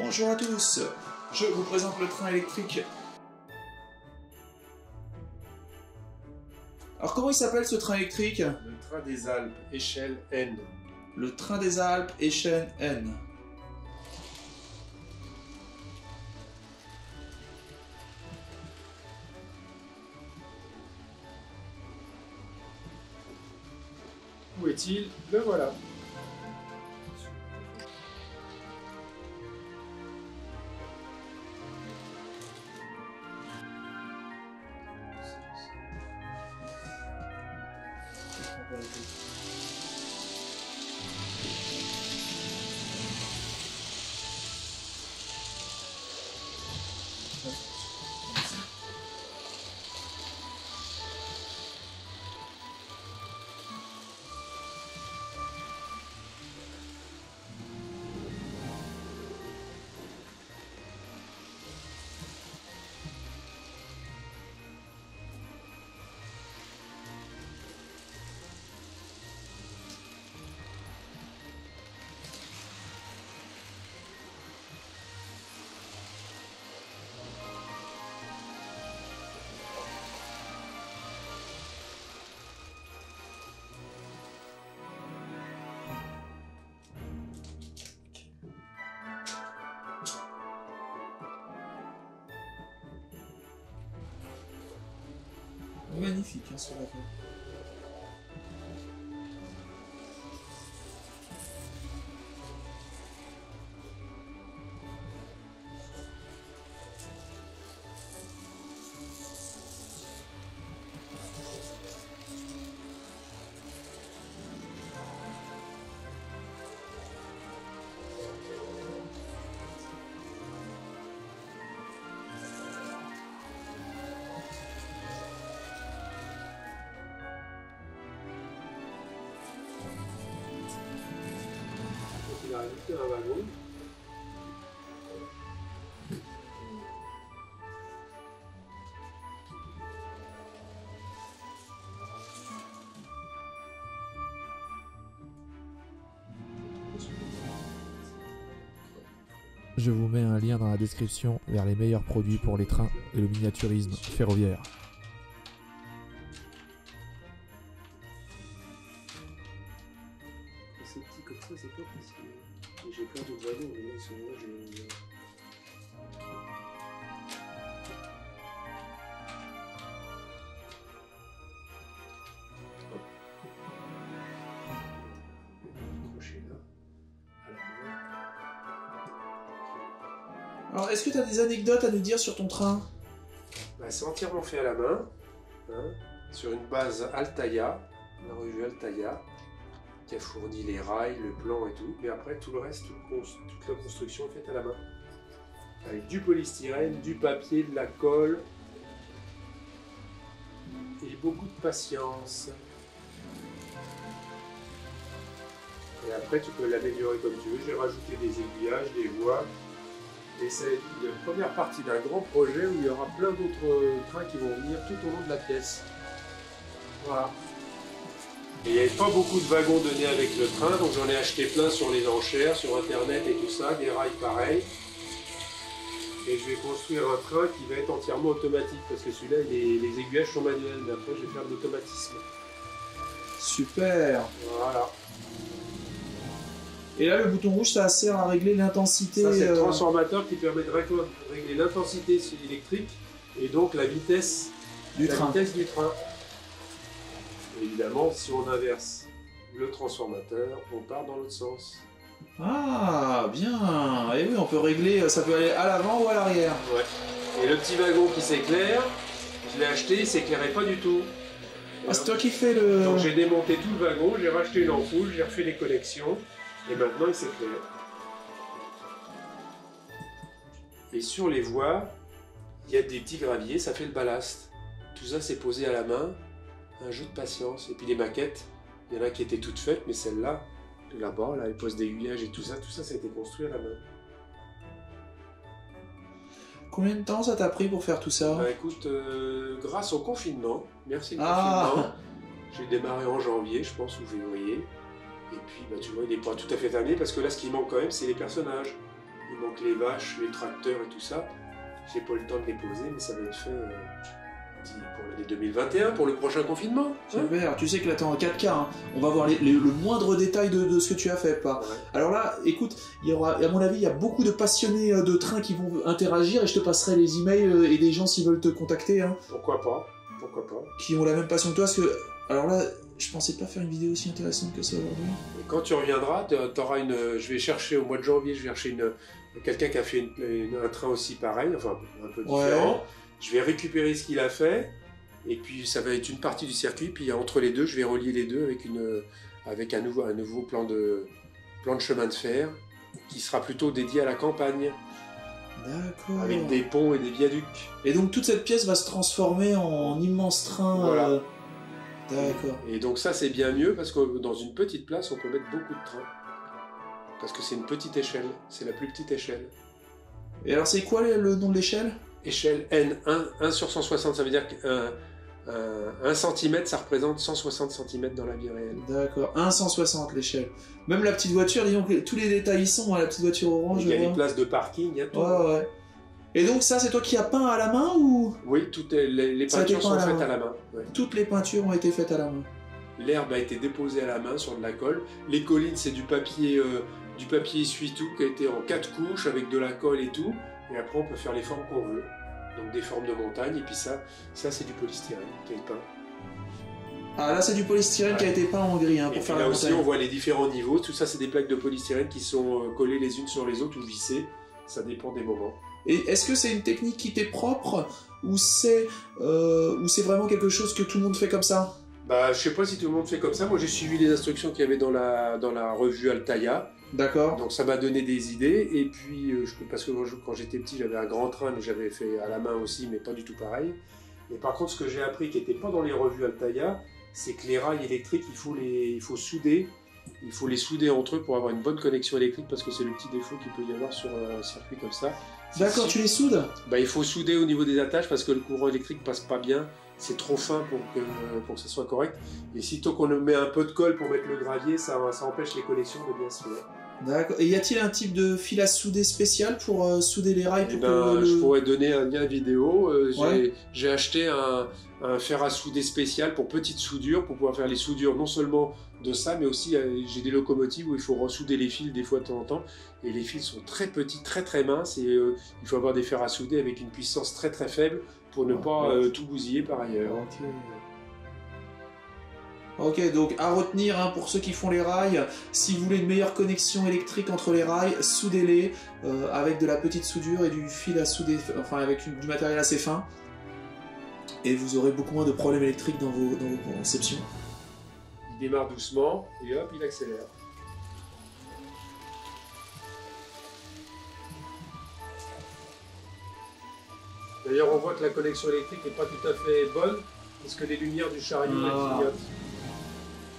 Bonjour à tous, je vous présente le train électrique. Alors comment il s'appelle ce train électrique? Le train des Alpes, échelle N. Le train des Alpes, échelle N. Où est-il? Le voilà. Magnifique hein, ce bateau. Il a rajouté un wagon. Je vous mets un lien dans la description vers les meilleurs produits pour les trains et le miniaturisme ferroviaire. C'est petit comme ça, c'est top parce que j'ai plein d'autres wagons, mais là, ils sont là, j'ai... Accroché là, à la main. Alors est-ce que tu as des anecdotes à nous dire sur ton train? Bah, c'est entièrement fait à la main, hein, sur une base Altaïa, la revue Altaïa, qui a fourni les rails, le plan et tout. Mais après, tout le reste, toute la construction est faite à la main. Avec du polystyrène, du papier, de la colle et beaucoup de patience. Et après, tu peux l'améliorer comme tu veux. J'ai rajouté des aiguillages, des voies. Et c'est la première partie d'un grand projet où il y aura plein d'autres trains qui vont venir tout au long de la pièce. Voilà. Et il n'y avait pas beaucoup de wagons donnés avec le train, donc j'en ai acheté plein sur les enchères, sur internet et tout ça, des rails pareils. Et je vais construire un train qui va être entièrement automatique, parce que celui-là, les aiguillages sont manuels, mais après je vais faire de l'automatisme. Super. Voilà. Et là le bouton rouge ça sert à régler l'intensité. Ça c'est le transformateur qui permet de régler l'intensité électrique et donc la vitesse du train. Évidemment, si on inverse le transformateur, on part dans l'autre sens. Ah, bien. Et oui, on peut régler, ça peut aller à l'avant ou à l'arrière. Ouais. Et le petit wagon qui s'éclaire, je l'ai acheté, il s'éclairait pas du tout. Ah, c'est toi qui fais le... Donc j'ai démonté tout le wagon, j'ai racheté une ampoule, j'ai refait les connexions, et maintenant il s'éclaire. Et sur les voies, il y a des petits graviers, ça fait le ballast. Tout ça c'est posé à la main. Un jeu de patience. Et puis les maquettes, il y en a qui étaient toutes faites, mais celle-là, là-bas, là, les postes d'aiguillage et tout ça a été construit à la main. Combien de temps ça t'a pris pour faire tout ça? Bah écoute, grâce au confinement, merci le confinement, j'ai démarré en janvier, je pense, ou février. Et puis, bah, tu vois, il n'est pas tout à fait terminé, parce que là, ce qui manque quand même, c'est les personnages. Il manque les vaches, les tracteurs et tout ça. J'ai pas eu le temps de les poser, mais ça va être fait pour l'année 2021, pour le prochain confinement. Super, tu sais que là t'es en 4K, hein. On va voir le moindre détail de ce que tu as fait, pas. Ouais. Alors là, écoute, il y aura, à mon avis, il y a beaucoup de passionnés de train qui vont interagir et je te passerai les emails et des gens s'ils veulent te contacter, hein, Pourquoi pas? Pourquoi pas? qui ont la même passion que toi, parce que, alors là, je pensais pas faire une vidéo aussi intéressante que ça aujourd'hui. Et quand tu reviendras, t'auras une. Je vais chercher au mois de janvier, je vais chercher quelqu'un qui a fait un train aussi pareil, enfin un peu différent. Ouais. Je vais récupérer ce qu'il a fait, et puis ça va être une partie du circuit. Puis entre les deux, je vais relier les deux avec un nouveau plan de chemin de fer qui sera plutôt dédié à la campagne, D'accord. avec des ponts et des viaducs. Et donc toute cette pièce va se transformer en immense train. Voilà. D'accord. Et donc ça, c'est bien mieux parce que dans une petite place, on peut mettre beaucoup de trains. Parce que c'est une petite échelle, c'est la plus petite échelle. Et alors c'est quoi le nom de l'échelle? Échelle N, 1 sur 160, ça veut dire qu'un centimètre, ça représente 160 cm dans la vie réelle. D'accord, 1,160 l'échelle. Même la petite voiture, disons que tous les détails y sont, hein, la petite voiture orange. Il y a je les vois. places de parking, il y a tout. Ouais, ouais. Et donc ça, c'est toi qui as peint à la main ou Oui, toutes les Ça a été peintures peint sont à la faites main. à la main. Ouais. toutes les peintures ont été faites à la main? L'herbe a été déposée à la main sur de la colle. Les collines, c'est du papier essuie-tout qui a été en 4 couches avec de la colle et tout. Et après, on peut faire les formes qu'on veut. Donc des formes de montagne. Et puis ça c'est du polystyrène qui est peint. Ah là, c'est du polystyrène qui a été peint en gris, hein, Et pour puis faire là la aussi, montagne. on voit les différents niveaux. Tout ça, c'est des plaques de polystyrène qui sont collées les unes sur les autres ou vissées. Ça dépend des moments. Et est-ce que c'est une technique qui t'est propre ou c'est vraiment quelque chose que tout le monde fait comme ça? Bah, je sais pas si tout le monde fait comme ça. Moi, j'ai suivi les instructions qu'il y avait dans la revue Altaïa. D'accord. Donc, ça m'a donné des idées. Et puis, parce que quand j'étais petit, j'avais un grand train, mais j'avais fait à la main aussi, mais pas du tout pareil. Et par contre, ce que j'ai appris qui n'était pas dans les revues Altaïa, c'est que les rails électriques, il faut les souder entre eux pour avoir une bonne connexion électrique, parce que c'est le petit défaut qu'il peut y avoir sur un circuit comme ça. D'accord, tu les soudes? Bah, il faut souder au niveau des attaches parce que le courant électrique passe pas bien. C'est trop fin pour que ça soit correct. Et sitôt qu'on met un peu de colle pour mettre le gravier, ça empêche les connexions de bien se faire. D'accord. Et y a-t-il un type de fil à souder spécial pour souder les rails Eh pour ben, que je pourrais donner un lien vidéo. Ouais. J'ai acheté un fer à souder spécial pour petite soudure, pour pouvoir faire les soudures non seulement de ça, mais aussi j'ai des locomotives où il faut ressouder les fils des fois de temps en temps. Et les fils sont très petits, très très minces. Et il faut avoir des fers à souder avec une puissance très très faible pour ne pas tout bousiller par ailleurs. Ok, donc à retenir, hein, pour ceux qui font les rails, si vous voulez une meilleure connexion électrique entre les rails, soudez-les avec de la petite soudure et du fil à souder, enfin avec du matériel assez fin, et vous aurez beaucoup moins de problèmes électriques dans vos conceptions. Il démarre doucement et hop, il accélère. D'ailleurs, on voit que la connexion électrique n'est pas tout à fait bonne parce que les lumières du chariot elles clignotent.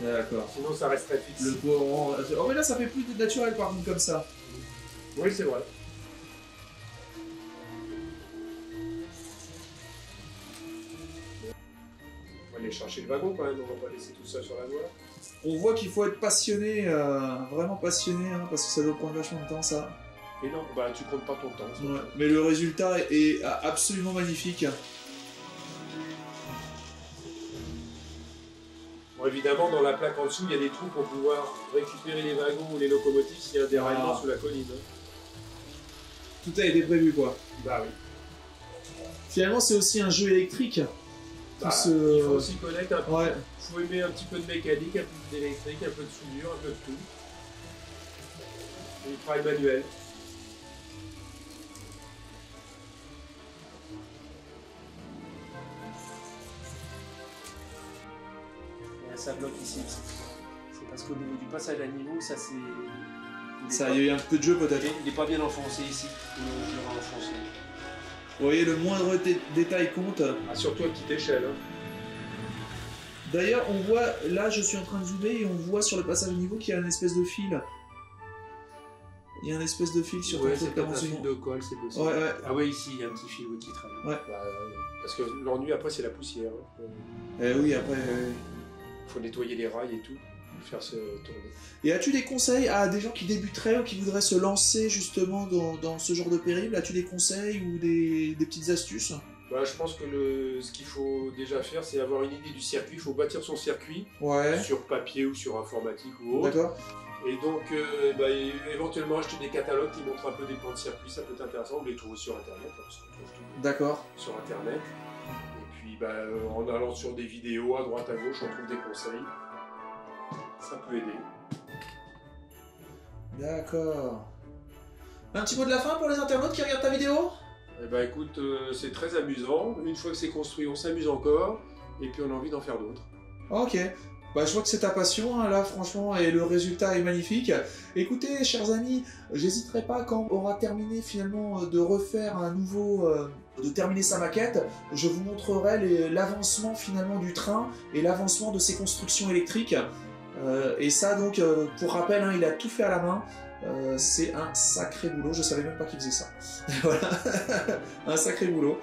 D'accord. Sinon, ça resterait fixe. Le courant... Oh mais là ça fait plus naturel par contre comme ça. Oui, c'est vrai. On va aller chercher le wagon quand même, on va pas laisser tout ça sur la voie. On voit qu'il faut être passionné, vraiment passionné, hein, parce que ça doit prendre vachement de temps ça. Et non, bah tu comptes pas ton temps. ça. Ouais. Mais le résultat est absolument magnifique. Bon, évidemment, dans la plaque en dessous, il y a des trous pour pouvoir récupérer les wagons ou les locomotives s'il y a un déraillement sous la colline. Tout a été prévu quoi. Bah oui. Finalement c'est aussi un jeu électrique. Bah, ce- il faut s'y connaître un peu. Ouais. Il faut aimer un petit peu de mécanique, un peu d'électrique, un peu de soudure, un peu de tout. Et le travail manuel. Et ça bloque ici. C'est parce qu'au niveau du passage à niveau, ça c'est. Ça, il y a eu un peu de jeu peut-être. Il n'est pas bien enfoncé ici. Je l'aurais enfoncé. Vous voyez, le moindre détail compte. Ah, surtout à petite échelle. Hein. D'ailleurs, on voit, là je suis en train de zoomer et on voit sur le passage au niveau qu'il y a une espèce de fil. Il y a une espèce de fil sur ton Ouais, truc c'est peut-être un d'avancement. fil de colle, c'est possible. Ouais, ouais. Ah ouais, ici, il y a un petit fil qui traîne. Ouais. Bah, parce que l'ennui après, c'est la poussière. Hein. Oui, après. Faut nettoyer les rails et tout. faire se tourner. Et as-tu des conseils à des gens qui débuteraient ou qui voudraient se lancer justement dans ce genre de périple? As-tu des conseils ou des petites astuces? Bah, je pense que ce qu'il faut déjà faire, c'est avoir une idée du circuit. Il faut bâtir son circuit sur papier ou sur informatique ou autre. D'accord. Et donc, éventuellement acheter des catalogues qui montrent un peu des plans de circuit, ça peut être intéressant. Ou les trouver sur Internet, parce qu'on trouve tout D'accord. sur Internet. Et puis, en allant sur des vidéos à droite à gauche, on trouve des conseils. Ça peut aider. D'accord. Un petit mot de la fin pour les internautes qui regardent ta vidéo? Eh ben écoute, c'est très amusant. Une fois que c'est construit, on s'amuse encore. Et puis on a envie d'en faire d'autres. Ok. Bah, je vois que c'est ta passion, hein, là, franchement, et le résultat est magnifique. Écoutez, chers amis, j'hésiterai pas, quand on aura terminé finalement de refaire un nouveau... de terminer sa maquette, je vous montrerai l'avancement finalement du train et l'avancement de ses constructions électriques. Et ça, donc, pour rappel, hein, il a tout fait à la main. C'est un sacré boulot, je savais même pas qu'il faisait ça. Voilà, un sacré boulot.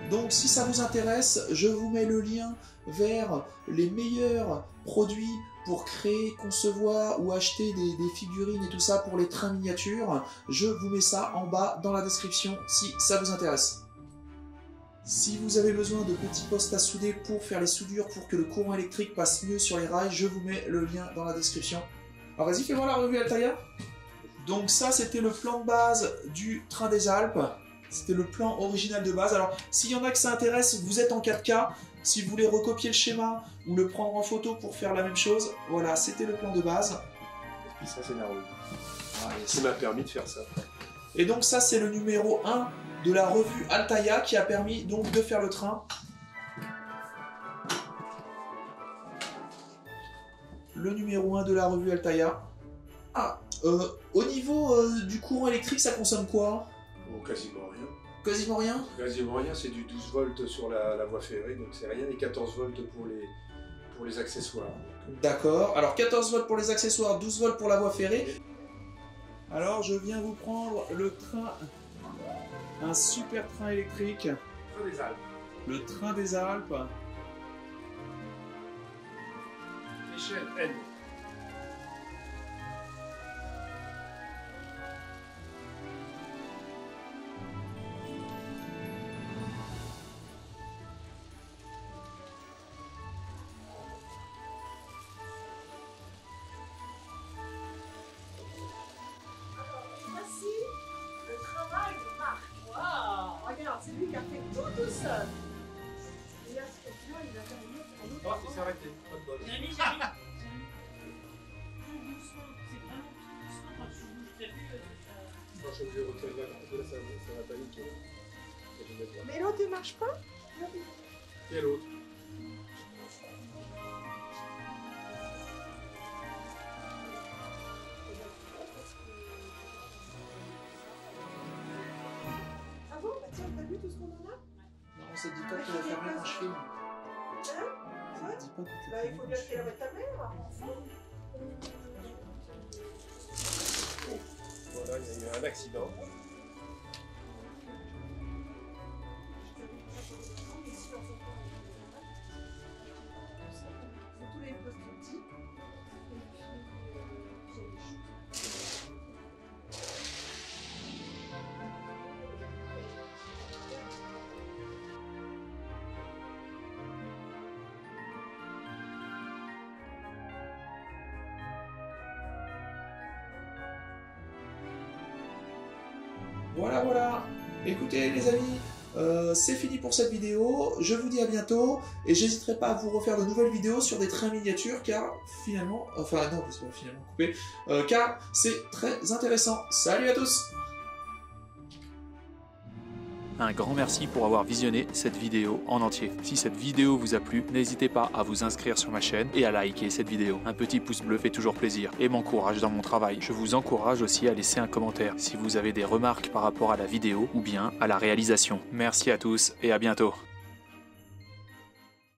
Donc si ça vous intéresse, je vous mets le lien vers les meilleurs produits pour créer, concevoir ou acheter des figurines et tout ça pour les trains miniatures. Je vous mets ça en bas dans la description si ça vous intéresse. Si vous avez besoin de petits postes à souder pour faire les soudures pour que le courant électrique passe mieux sur les rails, je vous mets le lien dans la description. Alors vas-y, fais-moi la revue Altaïa. Donc ça, c'était le plan de base du train des Alpes. C'était le plan original de base. Alors, s'il y en a que ça intéresse, vous êtes en 4K. Si vous voulez recopier le schéma ou le prendre en photo pour faire la même chose, voilà, c'était le plan de base. Et puis ça, c'est la revue. Ça m'a permis de faire ça. Et donc ça, c'est le numéro 1 de la revue Altaïa qui a permis donc de faire le train. Le numéro 1 de la revue Altaïa. Ah, au niveau du courant électrique, ça consomme quoi? Bon, quasiment rien. Quasiment rien? Quasiment rien, c'est du 12 volts sur la voie ferrée, donc c'est rien, et 14 volts pour les accessoires. D'accord, alors 14 volts pour les accessoires, 12 volts pour la voie ferrée. Alors je viens vous prendre le train, un super train électrique. Le train des Alpes. Le train des Alpes. Échelle N. C'est lui qui a fait tout seul. Et là, sinon, il va faire une autre. Oh, il s'est arrêté. Pas de bol. J'ai tout doucement, c'est vraiment tout doucement quand tu bouges. T'as vu Moi, je suis obligé de retirer la carte, là, ça va paniquer. Mais l'autre, il marche pas? Quel autre? Ah bon? Bah tiens, t'as vu tout ce qu'on en a? Non, ça te dit pas que tu vas faire rien quand je filme. Hein? Ça te dit pas que tu Bah, il faut bien acheter la boîte ta mère. Voilà, il y a eu un accident. Tous les postes petits. Voilà, voilà. Écoutez les amis, c'est fini pour cette vidéo. Je vous dis à bientôt et j'hésiterai pas à vous refaire de nouvelles vidéos sur des trains miniatures car finalement, enfin non, c'est pas finalement coupé, car c'est très intéressant. Salut à tous! Un grand merci pour avoir visionné cette vidéo en entier. Si cette vidéo vous a plu, n'hésitez pas à vous inscrire sur ma chaîne et à liker cette vidéo. Un petit pouce bleu fait toujours plaisir et m'encourage dans mon travail. Je vous encourage aussi à laisser un commentaire si vous avez des remarques par rapport à la vidéo ou bien à la réalisation. Merci à tous et à bientôt.